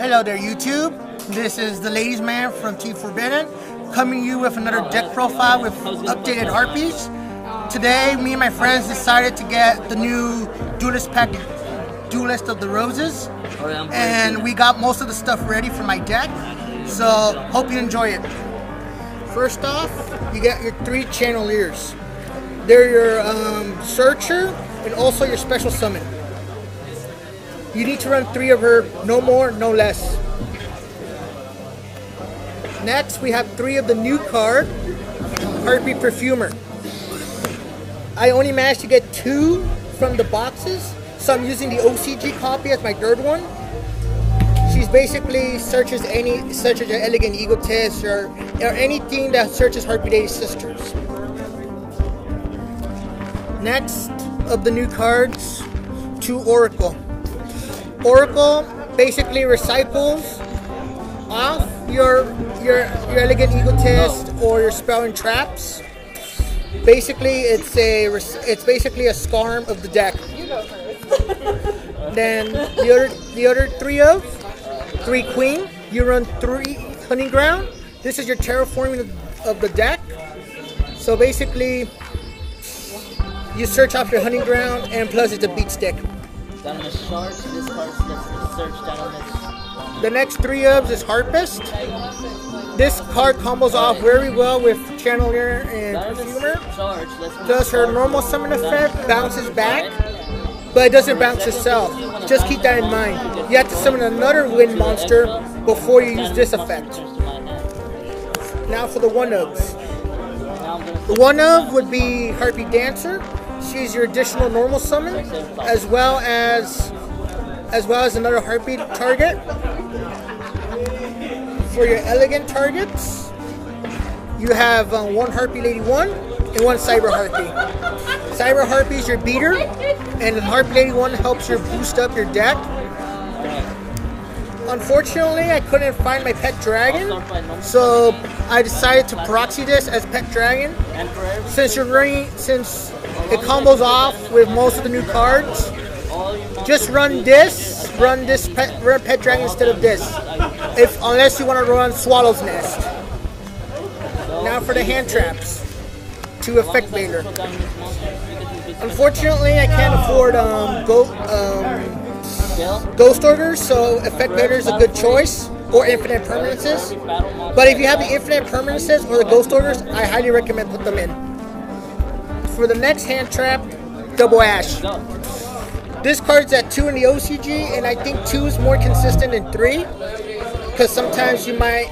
Hello there, YouTube. This is the ladies man from Team Forbidden, coming to you with another deck profile with updated harpies. Today, me and my friends decided to get the new Duelist package, Duelist of the Roses, and we got most of the stuff ready for my deck, so hope you enjoy it. First off, you get your 3 Channeliers. They're your Searcher and also your Special Summon. You need to run 3 of her, no more, no less. Next, we have 3 of the new card, Harpie Perfumer. I only managed to get 2 from the boxes, so I'm using the OCG copy as my 3rd one. She's basically searches an elegant egotist or anything that searches Harpie Lady Sisters. Next of the new cards, 2 Oracle. Oracle basically recycles off your elegant egotist or your spell and traps. Basically, it's basically a scarm of the deck. Then the other 3 Queen. You run 3 Hunting Ground. This is your terraforming of the deck. So basically, you search off your Hunting Ground, and plus it's a beat stick. The next 3 of is Harpist. This card combos off very well with Channelier and Perfumer. Plus her normal summon effect bounces back, but it doesn't bounce itself. Just keep that in mind. You have to summon another wind monster before you use this effect. Now for the 1-ofs. The 1-of would be Harpie Dancer. She's your additional normal summon, as well as another Harpie target. For your elegant targets, you have 1 Harpie Lady 1 and 1 Cyber Harpie. Cyber Harpie is your beater, and Harpie Lady 1 helps you boost up your deck. Unfortunately, I couldn't find my pet dragon, so I decided to proxy this as pet dragon. Since it combos off with most of the new cards, just run pet dragon instead of this, unless you want to run Swallow's Nest. Now for the hand traps, 2 Effect Veiler. Unfortunately, I can't afford Ghost Orders, so Effect Veiler is a good choice, or Infinite Permanences. But if you have the Infinite Permanences or the Ghost Orders, I highly recommend put them in. For the next hand trap, Double Ash. This card's at 2 in the OCG, and I think 2 is more consistent than 3, because sometimes you might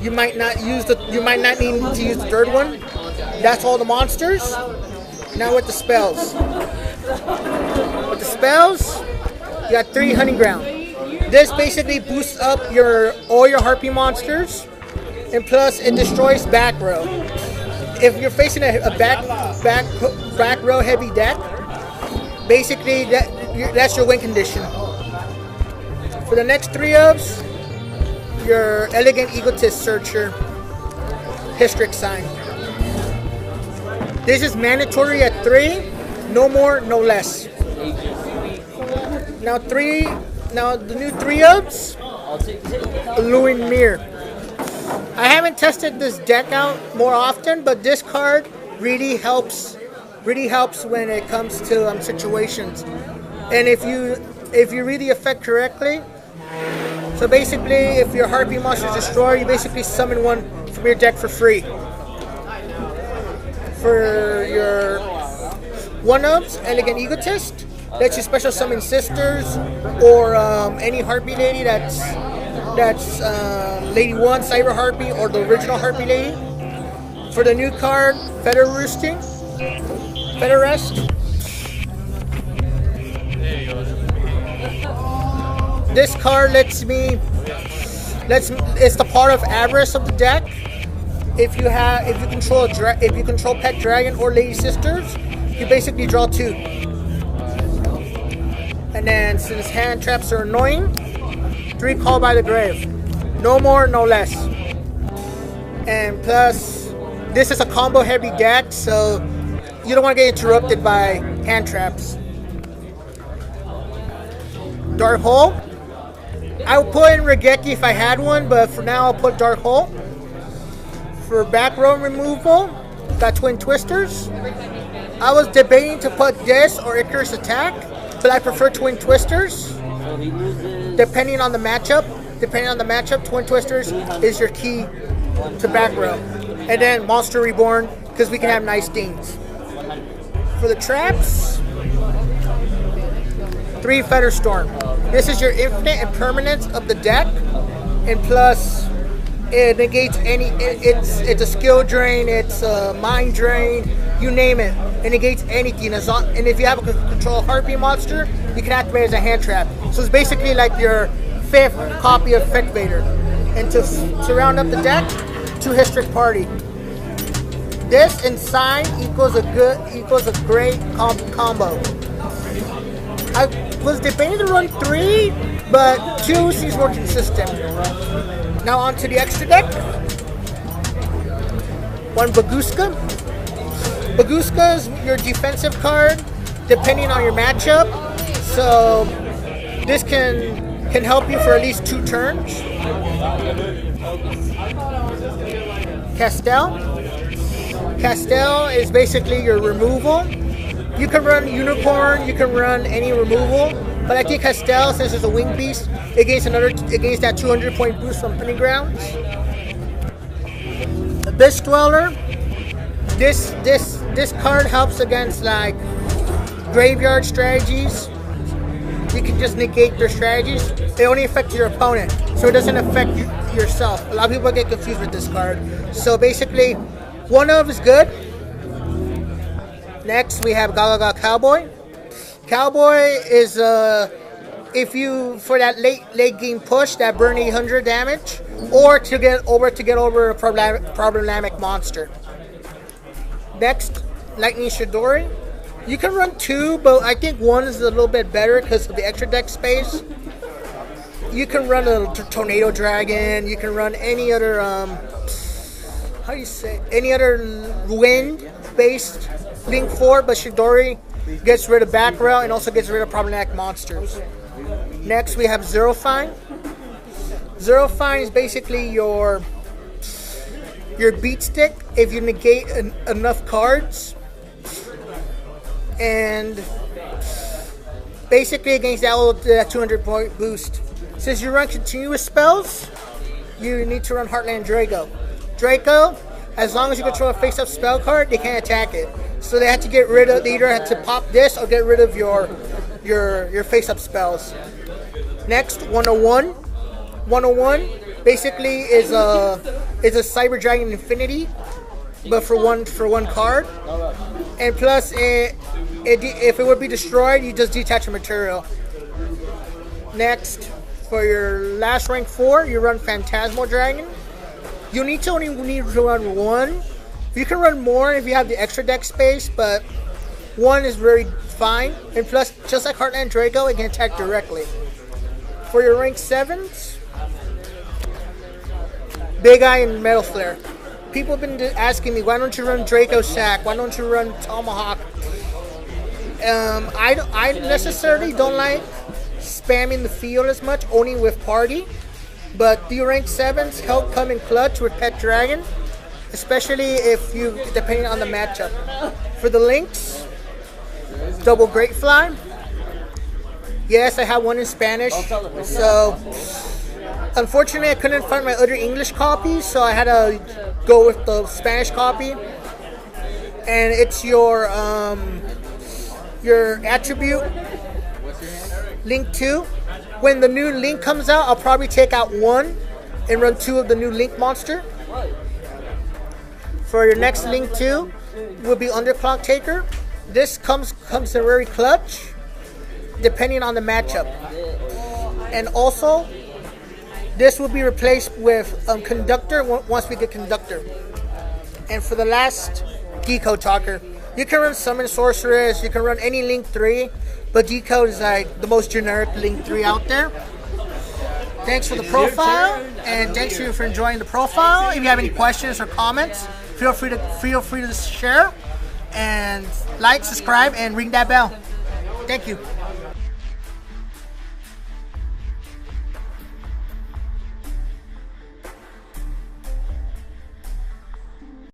not need to use the 3rd one. That's all the monsters. Now with the spells. With the spells, you got 3 Hunting Ground. This basically boosts up all your Harpie monsters, and plus it destroys back row. If you're facing a back row heavy deck, basically that's your win condition. For the next 3 ofs, your Elegant Egotist Searcher, Historic Sign. This is mandatory at 3, no more, no less. Now the new 3 ofs, Alluring Mirror. I haven't tested this deck out more often, but this card really helps when it comes to situations. And if you read the effect correctly, so basically if your Harpie monster is destroyed, you basically summon 1 from your deck for free. For your 1-ofs, Elegant Egotist, lets you special summon sisters or any Harpie Lady that's Lady 1, Cyber Harpie, or the original Harpie Lady. For the new card, Feather Rest. This card it's the part of Avarice of the deck. If you control Pet Dragon or Lady Sisters, you basically draw 2. And then since hand traps are annoying, 3 Call by the Grave. No more, no less. And plus, this is a combo heavy deck, so you don't want to get interrupted by hand traps. Dark Hole. I would put in Regeki if I had one, but for now I'll put Dark Hole. For back row removal, got Twin Twisters. I was debating to put this or Icarus Attack, but I prefer Twin Twisters. Depending on the matchup, Twin Twisters is your key to back row. And then Monster Reborn, because we can have nice things. For the traps, 3 Feather Storm. This is your infinite impermanence of the deck, and plus it negates any. It's a skill drain, it's a mind drain, you name it. It negates anything. And if you have a control Harpie monster, you can activate it as a hand trap. So it's basically like your 5th copy of Effect Vader. And to round up the deck, 2 Historic Party. This and Sign equals a great combo. I was debating to run 3, but 2 seems more consistent. Now on to the extra deck. 1 Baguska. Baguska is your defensive card, depending on your matchup. So this can help you for at least 2 turns. Castel is basically your removal. You can run Unicorn, you can run any removal, but I think Castel, since it's a wing beast, against that 200 point boost from Hunting Grounds. Abyss Dweller. This card helps against like graveyard strategies. You can just negate their strategies. It only affects your opponent, so it doesn't affect yourself. A lot of people get confused with this card. So basically, one of is good. Next, we have Galaga Cowboy. Cowboy is if you for that late game push that burn 800 damage, or to get over a problematic monster. Next, Lightning Shidori. You can run 2, but I think 1 is a little bit better because of the extra deck space. You can run a Tornado Dragon. You can run any other any other wind-based Link 4, but Shidori gets rid of back row and also gets rid of problematic monsters. Next, we have Zero Fine. Zero Fine is basically your beat stick if you negate enough cards, and basically against that 200 point boost. Since you run continuous spells, you need to run Heartland Draco. Draco, as long as you control a face-up spell card, they can't attack it. So they had to get rid of. They either had to pop this or get rid of your face-up spells. Next, 101. 101 basically is a Cyber Dragon Infinity, but for one card. And plus, if it would be destroyed, you just detach a material. Next, for your last rank 4, you run Phantasmal Dragon. You only need to run 1. You can run more if you have the extra deck space, but 1 is very fine. And plus, just like Heartland Draco, it can attack directly. For your rank 7s, Big Eye and Metal Flare. People have been asking me, why don't you run Draco Sack? Why don't you run Tomahawk? I necessarily don't like spamming the field as much, only with party. But the rank 7s help come in clutch with Pet Dragon, especially depending on the matchup. For the links, Double Great Fly. Yes, I have one in Spanish. So, unfortunately, I couldn't find my other English copy, so I had to go with the Spanish copy. And it's your attribute, Link 2. When the new Link comes out, I'll probably take out 1 and run 2 of the new Link monster. For your next Link 2 will be Underclock Taker. This comes in very clutch, depending on the matchup. And also, this will be replaced with Conductor once we get Conductor. And for the last Decode Talker, you can run Summon Sorceress, you can run any Link 3, but Decode is like the most generic Link 3 out there. Thanks for the profile, and thanks for enjoying the profile. If you have any questions or comments, feel free to share, and like, subscribe, and ring that bell. Thank you.